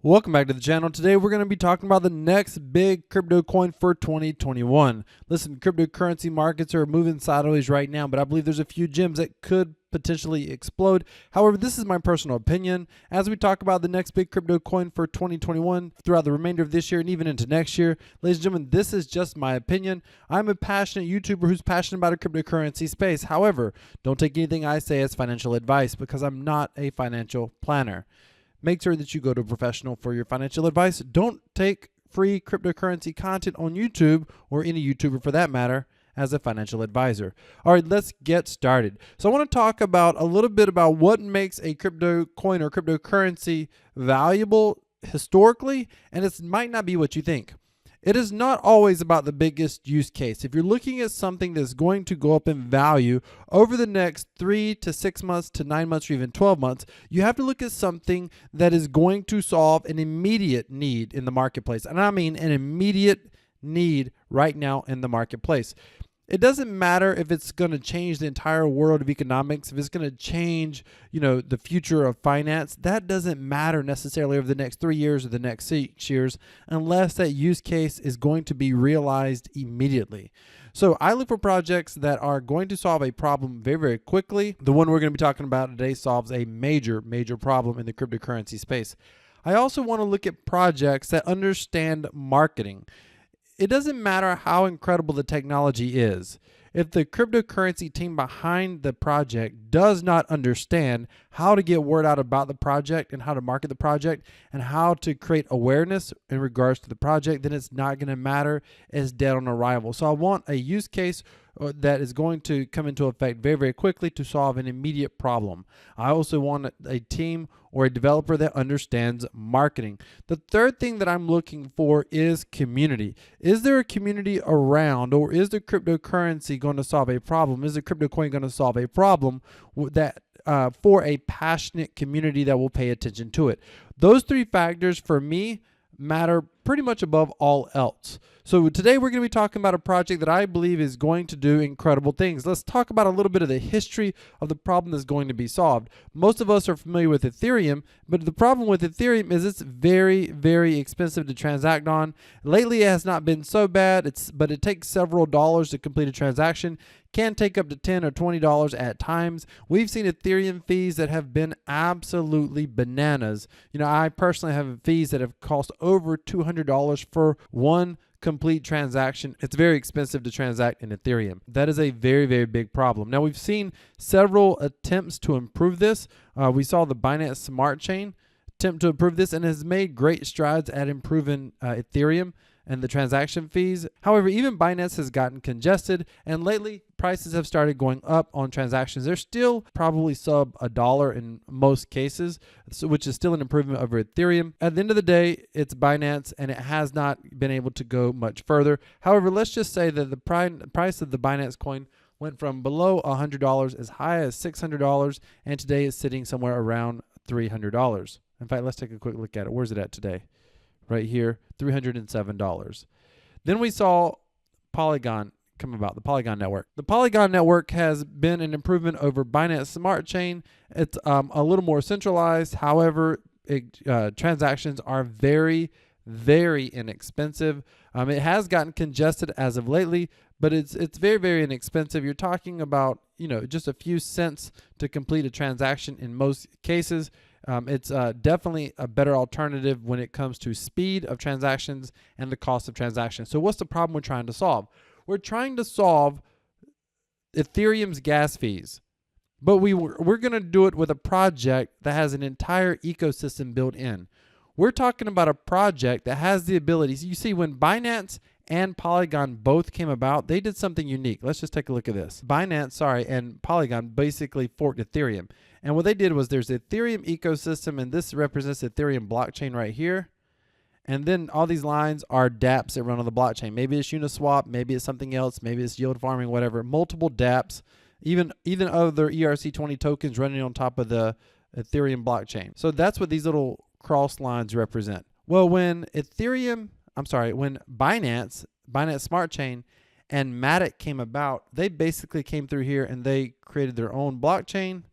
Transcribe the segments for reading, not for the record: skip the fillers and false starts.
Welcome back to the channel. Today we're going to be talking about the next big crypto coin for 2021. Listen, cryptocurrency markets are moving sideways right now, but I believe there's a few gems that could potentially explode. However, this is my personal opinion. As we talk about the next big crypto coin for 2021 throughout the remainder of this year and even into next year, ladies and gentlemen, this is just my opinion. I'm a passionate YouTuber who's passionate about a cryptocurrency space. However, don't take anything I say as financial advice because I'm not a financial planner. Make sure that you go to a professional for your financial advice. Don't take free cryptocurrency content on YouTube or any YouTuber for that matter as a financial advisor. All right, let's get started. So I want to talk about a little bit about what makes a crypto coin or cryptocurrency valuable historically, and it might not be what you think. It is not always about the biggest use case. If you're looking at something that's going to go up in value over the next 3 to 6 months to 9 months or even 12 months, you have to look at something that is going to solve an immediate need in the marketplace. And I mean an immediate need right now in the marketplace. It doesn't matter if it's going to change the entire world of economics, if it's going to change, the future of finance. That doesn't matter necessarily over the next 3 years or the next 6 years, unless that use case is going to be realized immediately. So I look for projects that are going to solve a problem very, very quickly. The one we're going to be talking about today solves a major, major problem in the cryptocurrency space. I also want to look at projects that understand marketing. It doesn't matter how incredible the technology is. If the cryptocurrency team behind the project does not understand how to get word out about the project and how to market the project and how to create awareness in regards to the project, then it's not going to matter. It's dead on arrival. So I want a use case that is going to come into effect very, very quickly to solve an immediate problem. I also want a team or a developer that understands marketing. The third thing that I'm looking for is community. Is there a community around, or is the cryptocurrency going to solve a problem? Is the crypto coin going to solve a problem that for a passionate community that will pay attention to it? Those three factors for me matter pretty much above all else. So today we're going to be talking about a project that I believe is going to do incredible things. Let's talk about a little bit of the history of the problem that's going to be solved. Most of us are familiar with Ethereum, but the problem with Ethereum is it's very, very expensive to transact on. Lately it has not been so bad, but it takes several dollars to complete a transaction. Can take up to $10 or $20 at times. We've seen Ethereum fees that have been absolutely bananas. I personally have fees that have cost over $200 for one complete transaction. It's very expensive to transact in Ethereum. That is a very, very big problem. Now, we've seen several attempts to improve this. We saw the Binance Smart Chain attempt to improve this and has made great strides at improving Ethereum and the transaction fees. However, even Binance has gotten congested, and lately prices have started going up on transactions. They're still probably sub $1 in most cases, which is still an improvement over Ethereum. At the end of the day, it's Binance, and it has not been able to go much further. However, let's just say that the price of the Binance coin went from below $100 as high as $600, and today is sitting somewhere around $300. In fact, let's take a quick look at it. Where's it at today? Right here, $307. Then we saw Polygon come about, the Polygon network. The Polygon network has been an improvement over Binance Smart Chain. It's a little more centralized. However, transactions are very, very inexpensive. It has gotten congested as of lately, but it's very, very inexpensive. You're talking about just a few cents to complete a transaction in most cases. It's definitely a better alternative when it comes to speed of transactions and the cost of transactions. So what's the problem we're trying to solve? We're trying to solve Ethereum's gas fees, but we're going to do it with a project that has an entire ecosystem built in. We're talking about a project that has the ability. So you see, when Binance and Polygon both came about, they did something unique. Let's just take a look at this. Binance, and Polygon basically forked Ethereum. And what they did was there's the Ethereum ecosystem, and this represents the Ethereum blockchain right here. And then all these lines are dApps that run on the blockchain. Maybe it's Uniswap, maybe it's something else, maybe it's yield farming, whatever. Multiple dApps, even other ERC20 tokens running on top of the Ethereum blockchain. So that's what these little cross lines represent. Well, when Binance Smart Chain and Matic came about, they basically came through here and they created their own blockchain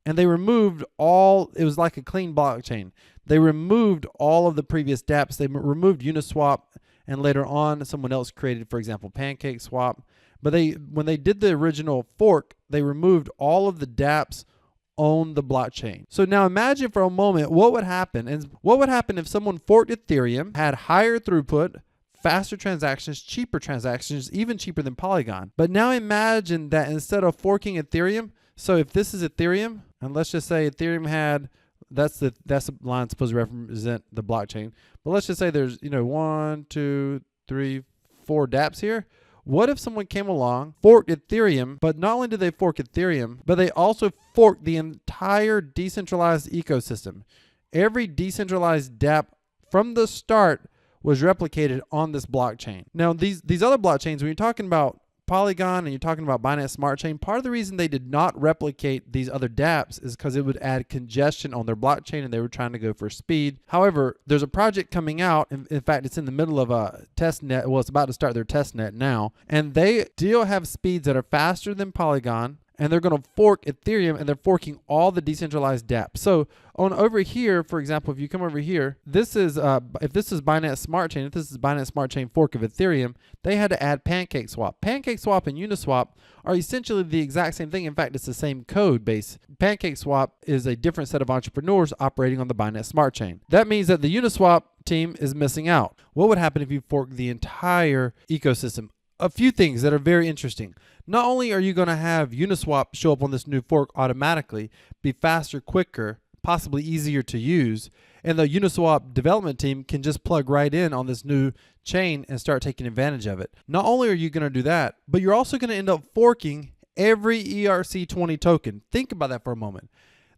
and they removed all, it was like a clean blockchain. They removed all of the previous dApps. They removed Uniswap, and later on someone else created, for example, PancakeSwap. But when they did the original fork, they removed all of the dApps on the blockchain. So now imagine for a moment what would happen, and what would happen if someone forked Ethereum, had higher throughput, faster transactions, cheaper transactions, even cheaper than Polygon. But now imagine that instead of forking Ethereum, so if this is Ethereum, and let's just say Ethereum had, that's the line supposed to represent the blockchain. But let's just say there's 1, 2, 3, 4 dApps here. What if someone came along, forked Ethereum, but not only did they fork Ethereum, but they also forked the entire decentralized ecosystem. Every decentralized dApp from the start was replicated on this blockchain. Now, these other blockchains, when you're talking about Polygon and you're talking about Binance Smart Chain, part of the reason they did not replicate these other dApps is because it would add congestion on their blockchain, and they were trying to go for speed. However, there's a project coming out. In fact, it's in the middle of a test net. Well, it's about to start their test net now, and they still have speeds that are faster than Polygon. And they're going to fork Ethereum, and they're forking all the decentralized dApps. So on over here, for example, if you come over here, this is if this is Binance Smart Chain, if this is Binance Smart Chain fork of Ethereum, they had to add PancakeSwap. PancakeSwap and Uniswap are essentially the exact same thing. In fact, it's the same code base. PancakeSwap is a different set of entrepreneurs operating on the Binance Smart Chain. That means that the Uniswap team is missing out. What would happen if you fork the entire ecosystem? A few things that are very interesting. Not only are you going to have Uniswap show up on this new fork automatically, be faster, quicker, possibly easier to use, and the Uniswap development team can just plug right in on this new chain and start taking advantage of it. Not only are you going to do that, but you're also going to end up forking every ERC20 token. Think about that for a moment.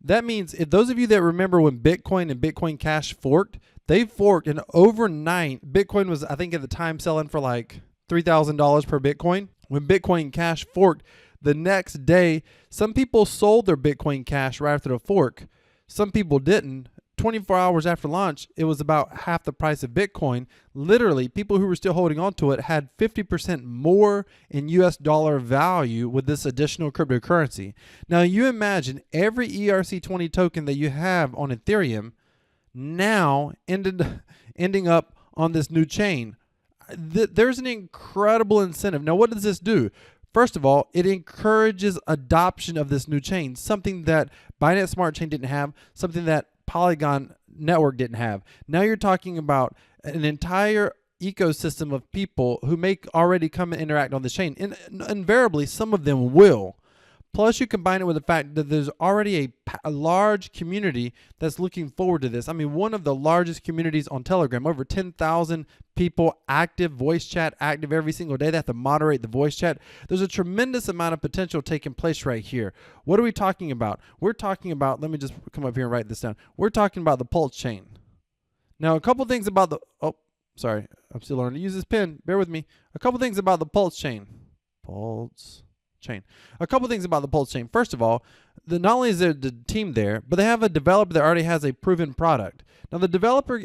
That means if those of you that remember when Bitcoin and Bitcoin Cash forked, they forked, and overnight, Bitcoin was, I think at the time, selling for like $3,000 per Bitcoin. When Bitcoin Cash forked, the next day, some people sold their Bitcoin Cash right after the fork. Some people didn't. 24 hours after launch, it was about half the price of Bitcoin. Literally, people who were still holding on to it had 50% more in US dollar value with this additional cryptocurrency. Now, you imagine every ERC20 token that you have on Ethereum now ending up on this new chain. There's an incredible incentive. Now, what does this do? First of all, it encourages adoption of this new chain, something that Binance Smart Chain didn't have, something that Polygon Network didn't have. Now you're talking about an entire ecosystem of people who may already come and interact on this chain. And invariably, some of them will. Plus, you combine it with the fact that there's already a large community that's looking forward to this. I mean, one of the largest communities on Telegram, over 10,000 people active, voice chat active every single day. They have to moderate the voice chat. There's a tremendous amount of potential taking place right here. What are we talking about? We're talking about, let me just come up here and write this down. We're talking about the Pulse chain. Now, a couple things about the, oh, sorry, I'm still learning to use this pen. Bear with me. A couple things about the Pulse chain. Pulse chain. A couple things about the Pulse chain. First of all, not only is there the team there, but they have a developer that already has a proven product. Now, the developer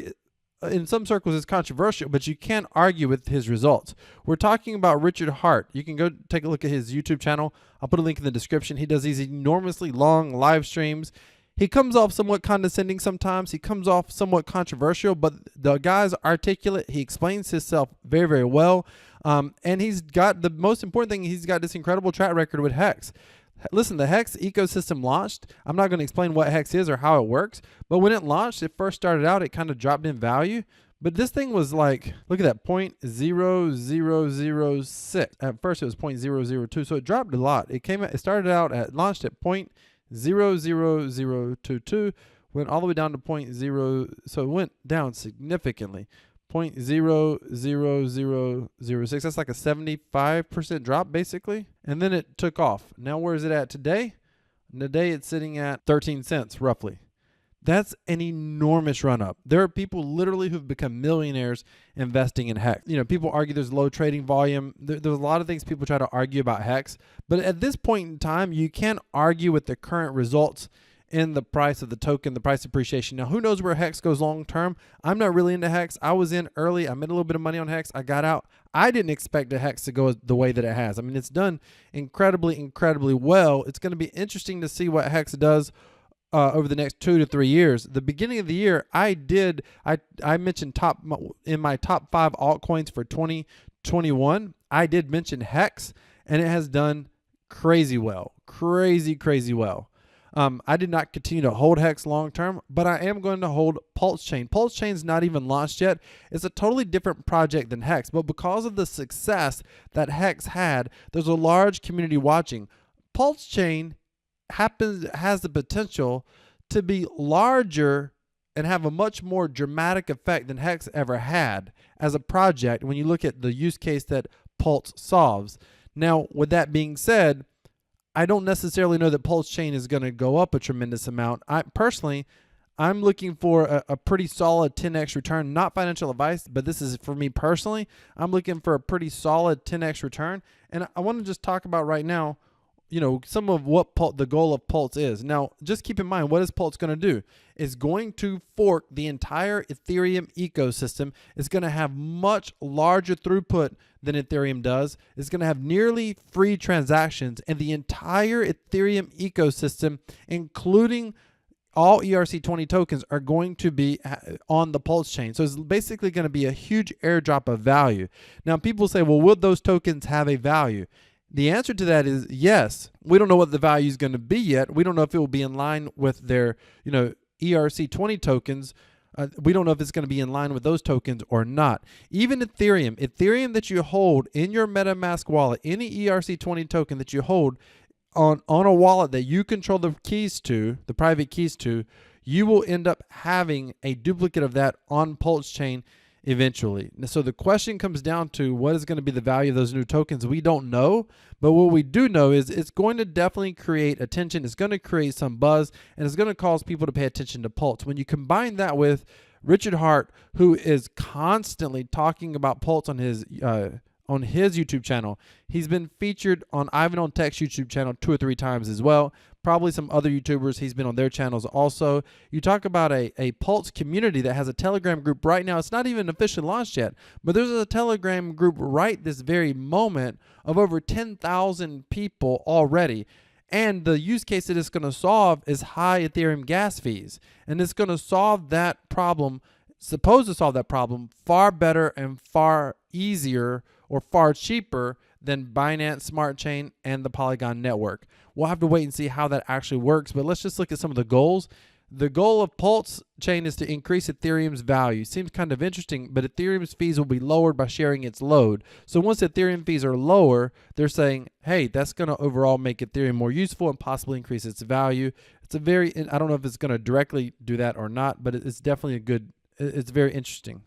in some circles is controversial, but you can't argue with his results. We're talking about Richard Hart. You can go take a look at his YouTube channel. I'll put a link in the description. He does these enormously long live streams. He comes off somewhat condescending sometimes. He comes off somewhat controversial, but the guy's articulate. He explains himself very, very well. And he's got, the most important thing, he's got this incredible track record with Hex. Listen, the Hex ecosystem launched. I'm not going to explain what Hex is or how it works, but when it launched, it first started out, it kind of dropped in value. But this thing was like, look at that, 0.0006. At first it was 0.002, so it dropped a lot. It started out launched at 0.00022, went all the way down to 0.0, so it went down significantly. 0.00006. That's like a 75% drop basically. And then it took off. Now where is it at today? Today it's sitting at 13 cents roughly. That's an enormous run up. There are people literally who've become millionaires investing in Hex. You know, people argue there's low trading volume. There's a lot of things people try to argue about Hex. But at this point in time, you can't argue with the current results in the price of the token, the price appreciation. Now, who knows where Hex goes long term? I'm not really into Hex. I was in early. I made a little bit of money on Hex. I got out. I didn't expect the Hex to go the way that it has. I mean, it's done incredibly, incredibly well. It's going to be interesting to see what Hex does over the next 2 to 3 years. The beginning of the year, I mentioned in my top 5 altcoins for 2021. I did mention Hex, and it has done crazy well, crazy well. I did not continue to hold Hex long term, but I am going to hold Pulse Chain. Pulse Chain's not even launched yet. It's a totally different project than Hex, but because of the success that Hex had, there's a large community watching. Pulse Chain has the potential to be larger and have a much more dramatic effect than Hex ever had as a project when you look at the use case that Pulse solves. Now, with that being said, I don't necessarily know that Pulse Chain is going to go up a tremendous amount. I'm looking for a pretty solid 10x return, not financial advice, but this is for me personally. I'm looking for a pretty solid 10x return. And I want to just talk about right now, some of what the goal of Pulse is. Now, just keep in mind, what is Pulse going to do? It's going to fork the entire Ethereum ecosystem. It's going to have much larger throughput than Ethereum does. It's going to have nearly free transactions, and the entire Ethereum ecosystem, including all ERC20 tokens, are going to be on the Pulse chain. So it's basically going to be a huge airdrop of value. Now, people say, well, will those tokens have a value? The answer to that is yes. We don't know what the value is going to be yet. We don't know if it will be in line with their, ERC20 tokens. We don't know if it's going to be in line with those tokens or not. Even Ethereum that you hold in your MetaMask wallet, any ERC20 token that you hold on a wallet that you control the keys to, the private keys to, you will end up having a duplicate of that on Pulse chain eventually. So the question comes down to what is going to be the value of those new tokens. We don't know, but what we do know is it's going to definitely create attention. It's going to create some buzz, and it's going to cause people to pay attention to Pulse. When you combine that with Richard Hart, who is constantly talking about Pulse on his YouTube channel. He's been featured on Ivan on Tech's YouTube channel 2 or 3 times as well. Probably some other YouTubers, he's been on their channels also. You talk about a Pulse community that has a Telegram group right now. It's not even officially launched yet, but there's a Telegram group right this very moment of over 10,000 people already. And the use case that it's going to solve is high Ethereum gas fees. And it's going to solve that problem, supposed to solve that problem, far better and far easier or far cheaper than Binance Smart Chain and the Polygon network. We'll have to wait and see how that actually works, but let's just look at some of the goals. The goal of Pulse chain is to increase Ethereum's value. Seems kind of interesting, but Ethereum's fees will be lowered by sharing its load. So once Ethereum fees are lower, they're saying, hey, that's going to overall make Ethereum more useful and possibly increase its value. I don't know if it's going to directly do that or not, but it's definitely it's very interesting.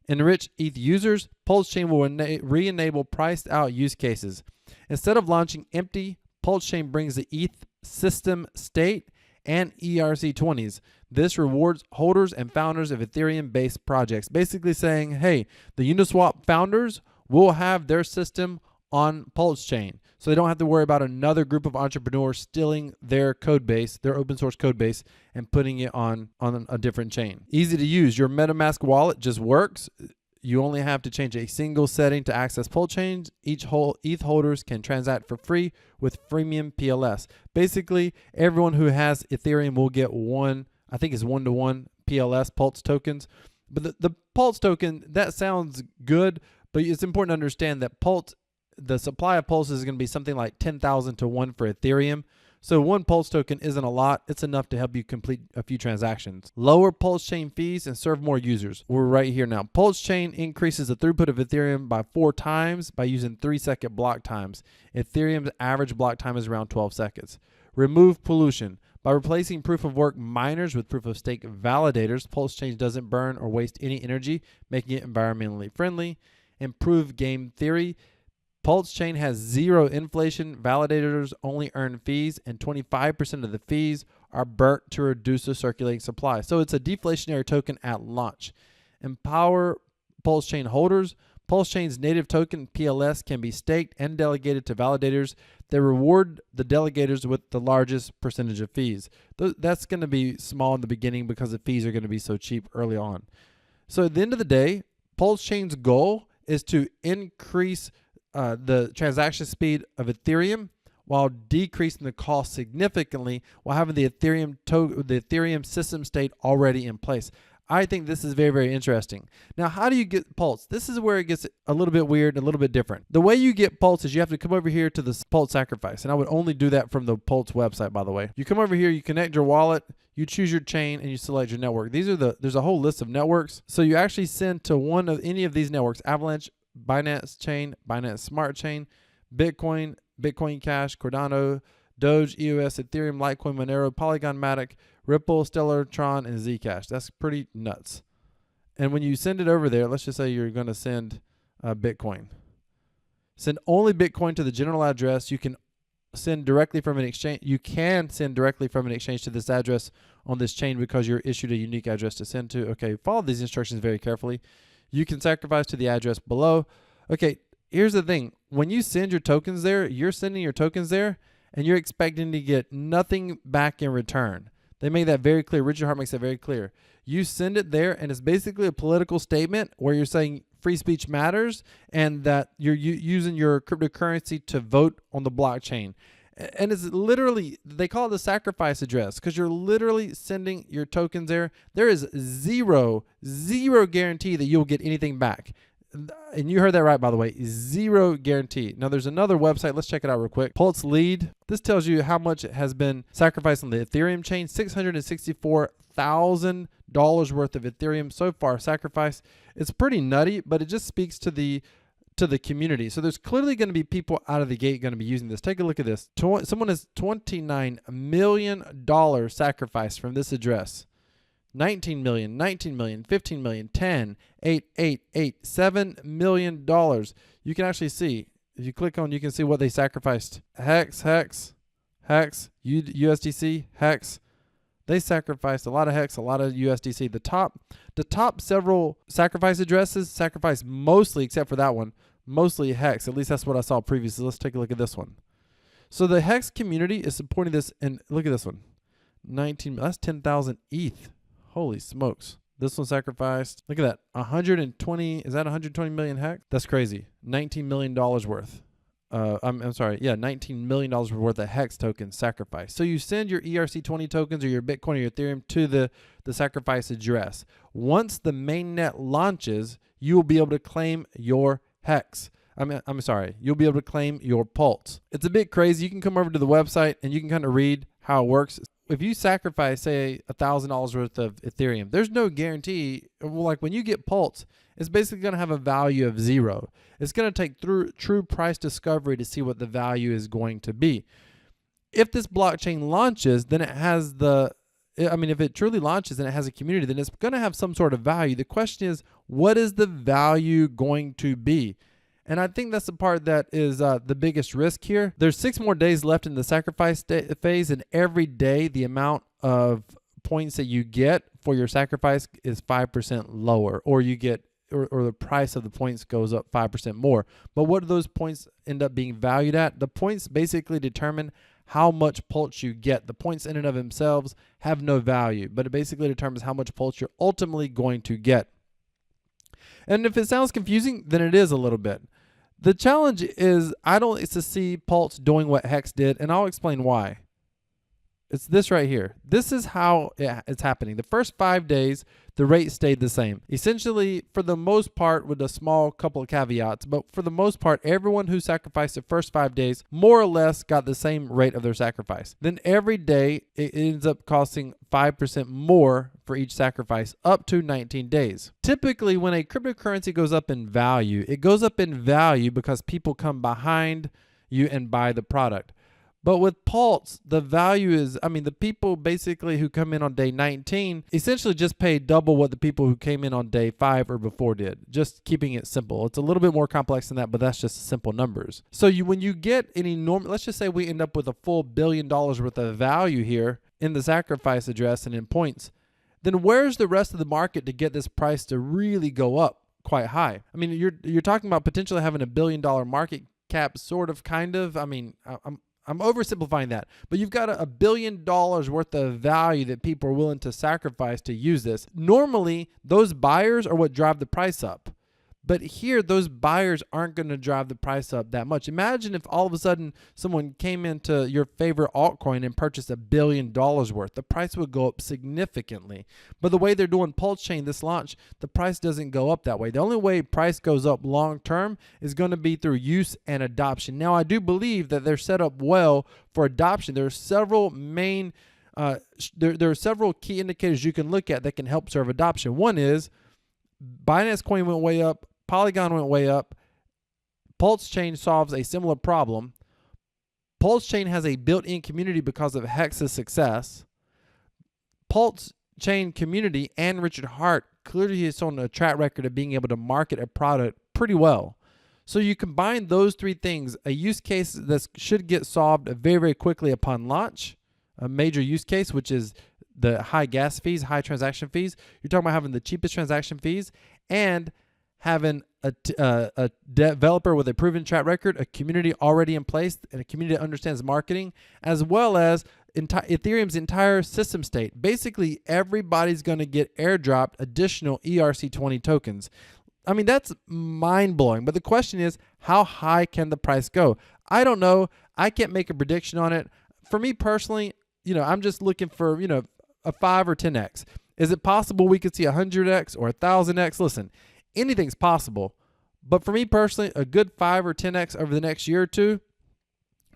Enrich ETH users, Pulse Chain will re-enable priced out use cases. Instead of launching empty, Pulse Chain brings the ETH system state and ERC20s. This rewards holders and founders of Ethereum-based projects. Basically saying, hey, the Uniswap founders will have their system on Pulse Chain. So they don't have to worry about another group of entrepreneurs stealing their code base, their open source code base, and putting it on a different chain. Easy to use. Your MetaMask wallet just works. You only have to change a single setting to access Pulse chains. Each ETH holders can transact for free with freemium PLS. Basically, everyone who has Ethereum will get one, I think it's 1-to-1 PLS Pulse tokens. But the Pulse token, that sounds good, but it's important to understand that the supply of Pulse is going to be something like 10,000 to 1 for Ethereum. So one Pulse token isn't a lot. It's enough to help you complete a few transactions. Lower Pulse chain fees and serve more users. We're right here now. Pulse chain increases the throughput of Ethereum by 4 times by using 3-second block times. Ethereum's average block time is around 12 seconds. Remove pollution. By replacing proof of work miners with proof of stake validators, Pulse chain doesn't burn or waste any energy, making it environmentally friendly. Improve game theory. Pulse chain has 0 inflation. Validators only earn fees, and 25% of the fees are burnt to reduce the circulating supply. So it's a deflationary token at launch. Empower Pulse chain holders. Pulse chain's native token PLS can be staked and delegated to validators. They reward the delegators with the largest percentage of fees. That's going to be small in the beginning because the fees are going to be so cheap early on. So at the end of the day, Pulse chain's goal is to increase the transaction speed of Ethereum while decreasing the cost significantly while having the Ethereum system state already in place. I think this is very, very interesting. Now, how do you get Pulse? This is where it gets a little bit weird and a little bit different. The way you get Pulse is you have to come over here to the Pulse Sacrifice, and I would only do that from the Pulse website, by the way. You come over here, you connect your wallet, you choose your chain, and you select your network. There's a whole list of networks. So you actually send to one of any of these networks: Avalanche, Binance Chain, Binance Smart Chain, Bitcoin, Bitcoin Cash, Cardano, Doge, EOS, Ethereum, Litecoin, Monero, Polygon Matic, Ripple, Stellar, Tron, and Zcash. That's pretty nuts. And when you send it over there, let's just say you're going to send Bitcoin. Send only Bitcoin to the general address. You can send directly from an exchange. You can send directly from an exchange to this address on this chain because you're issued a unique address to send to. Okay, follow these instructions very carefully. You can sacrifice to the address below. Okay, here's the thing. When you send your tokens there, you're sending your tokens there, and you're expecting to get nothing back in return. They make that very clear. Richard Heart makes that very clear. You send it there, and it's basically a political statement where you're saying free speech matters and that you're using your cryptocurrency to vote on the blockchain. And it's literally, they call it the sacrifice address because you're literally sending your tokens there. There is zero guarantee that you'll get anything back. And you heard that right, by the way, zero guarantee. Now, there's another website. Let's check it out real quick. Pulse Lead. This tells you how much has been sacrificed on the Ethereum chain. $664,000 worth of Ethereum so far sacrificed. It's pretty nutty, but it just speaks to the community. So there's clearly going to be people out of the gate going to be using this. Take a look at this. Someone has $29 million sacrificed from this address. 19 million, 19 million, 15 million, 10, 8, 8, 8, $7 million. You can actually see, if you click on, you can see what they sacrificed. Hex, USDC, Hex. They sacrificed a lot of Hex, a lot of USDC. The top several sacrifice addresses sacrificed mostly, except for that one, mostly Hex. At least that's what I saw previously. Let's take a look at this one. So the Hex community is supporting this, and look at this one. That's 10,000 ETH. Holy smokes. This one sacrificed. Look at that. 120. Is that 120 million Hex? That's crazy. $19 million worth. I'm sorry. Yeah, $19 million worth of Hex tokens sacrificed. So you send your ERC20 tokens or your Bitcoin or your Ethereum to the sacrifice address. Once the mainnet launches, you will be able to claim your Hex. I'm sorry. You'll be able to claim your Pulse. It's a bit crazy. You can come over to the website and you can kind of read how it works. If you sacrifice, say, $1,000 worth of Ethereum, there's no guarantee. Well, like when you get Pulse, it's basically going to have a value of 0. It's going to take true price discovery to see what the value is going to be. If this blockchain launches, then it has if it truly launches and it has a community, then it's going to have some sort of value. The question is, what is the value going to be? And I think that's the part that is the biggest risk here. There's 6 more days left in the sacrifice phase, and every day the amount of points that you get for your sacrifice is 5% lower, or you get, or the price of the points goes up 5% more. But what do those points end up being valued at? The points basically determine how much Pulse you get. The points in and of themselves have no value, but it basically determines how much Pulse you're ultimately going to get. And if it sounds confusing, then it is a little bit. The challenge is I don't see Pulse doing what Hex did, and I'll explain why. It's this right here. This is how it's happening. The first 5 days, the rate stayed the same. Essentially, for the most part, with a small couple of caveats, but for the most part, everyone who sacrificed the first 5 days more or less got the same rate of their sacrifice. Then every day, it ends up costing 5% more for each sacrifice up to 19 days. Typically, when a cryptocurrency goes up in value, it goes up in value because people come behind you and buy the product. But with Pulse, the value is, the people basically who come in on day 19 essentially just pay double what the people who came in on day 5 or before did, just keeping it simple. It's a little bit more complex than that, but that's just simple numbers. So when you get an enormous, let's just say we end up with a full $1 billion worth of value here in the sacrifice address and in points, then where's the rest of the market to get this price to really go up quite high? You're talking about potentially having $1 billion market cap, sort of, kind of. I'm oversimplifying that, but you've got $1 billion worth of value that people are willing to sacrifice to use this. Normally, those buyers are what drive the price up. But here, those buyers aren't going to drive the price up that much. Imagine if all of a sudden someone came into your favorite altcoin and purchased $1 billion worth. The price would go up significantly. But the way they're doing Pulse Chain this launch, the price doesn't go up that way. The only way price goes up long term is going to be through use and adoption. Now, I do believe that they're set up well for adoption. There are several main there are several key indicators you can look at that can help serve adoption. One is Binance Coin went way up, Polygon went way up. Pulse Chain solves a similar problem. Pulse Chain has a built-in community because of Hex's success. Pulse Chain community and Richard Heart clearly has shown a track record of being able to market a product pretty well. So you combine those three things, a use case that should get solved very, very quickly upon launch, a major use case, which is the high gas fees, high transaction fees. You're talking about having the cheapest transaction fees and having a developer with a proven track record, a community already in place, and a community that understands marketing, as well as Ethereum's entire system state. Basically, everybody's going to get airdropped additional ERC20 tokens. I mean, that's mind-blowing. But the question is, how high can the price go? I don't know. I can't make a prediction on it. For me personally, I'm just looking for, a 5 or 10x. Is it possible we could see 100x or 1000x? Listen, anything's possible. But for me personally, a good 5 or 10x over the next year or two,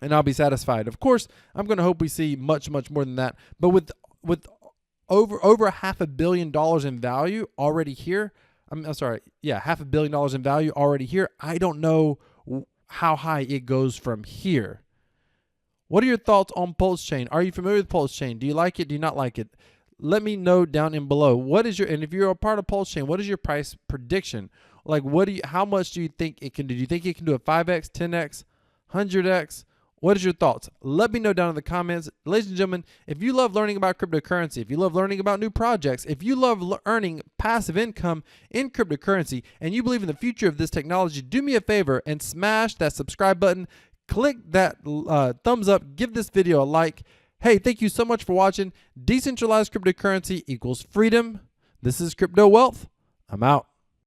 and I'll be satisfied. Of course, I'm going to hope we see much, much more than that. But with over $500 million in value already here, $500 million in value already here, I don't know how high it goes from here. What are your thoughts on Pulse Chain? Are you familiar with Pulse Chain? Do you like it? Do you not like it? Let me know down in below. And if you're a part of Pulse Chain, what is your price prediction? Like, how much do you think it can do? Do you think it can do a 5x, 10x, 100x? What is your thoughts? Let me know down in the comments. Ladies and gentlemen, if you love learning about cryptocurrency, if you love learning about new projects, if you love earning passive income in cryptocurrency, and you believe in the future of this technology, do me a favor and smash that subscribe button. Click that thumbs up. Give this video a like. Hey, thank you so much for watching. Decentralized cryptocurrency equals freedom. This is Crypto Wealth. I'm out.